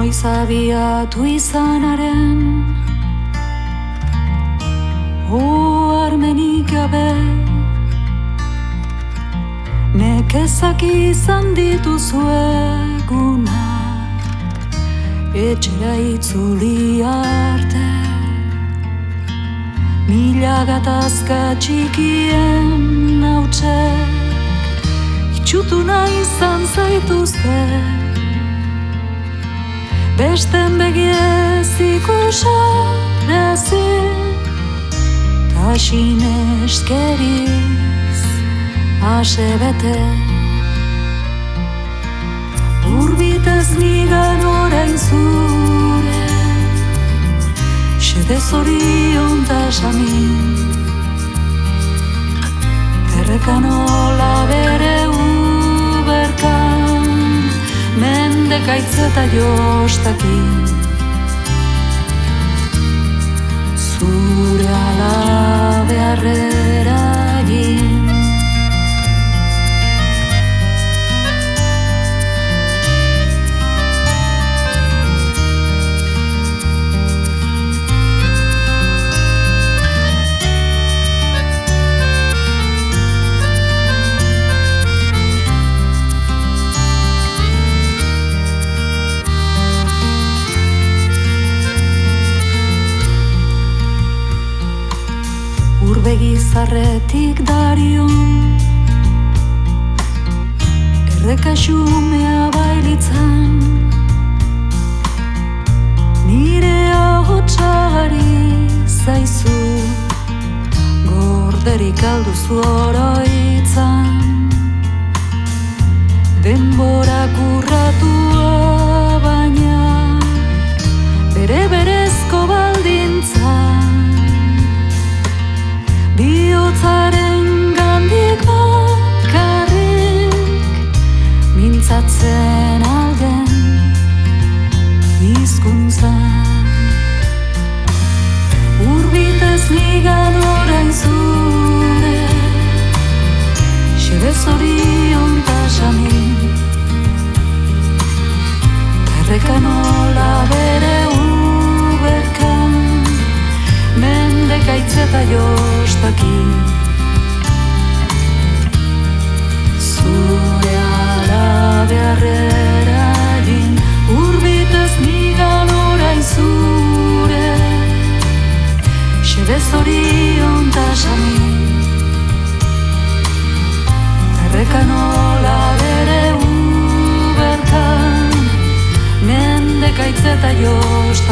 Noiz abiatu izanaren oharmenik gabe, nekezak izan dituzu eguna, etxera itzuli arte. Mila gatazka txikien hautsek itxutuna izan zaituzte, besten begiez ikusarazi, ta sineskeriz asebete. Urbitez nigan orain zure, xede zorion ta samin, errekanola bere uberkan, mendekaitz eta jostakin, zure alabe harrera egin. Begizarretik darion, erreka xumea bailitzan, nire ahotsari zaizu, gorderik alduzu oroitzan, denborak urratua baina, bere-berezko baldintzan, bihotzaren gandik bakarrik mintzatzen alden hizkuntzan. Urbitez nigan orain zure, xede zorion ta samin, errekanola bere uberkan, mendekaitz eta jostakin, zure alabe harrera egin. Urbitez nigan orain zure, xede zorion ta samin, errekanola bere uberkan, mendekaitz eta jostakin.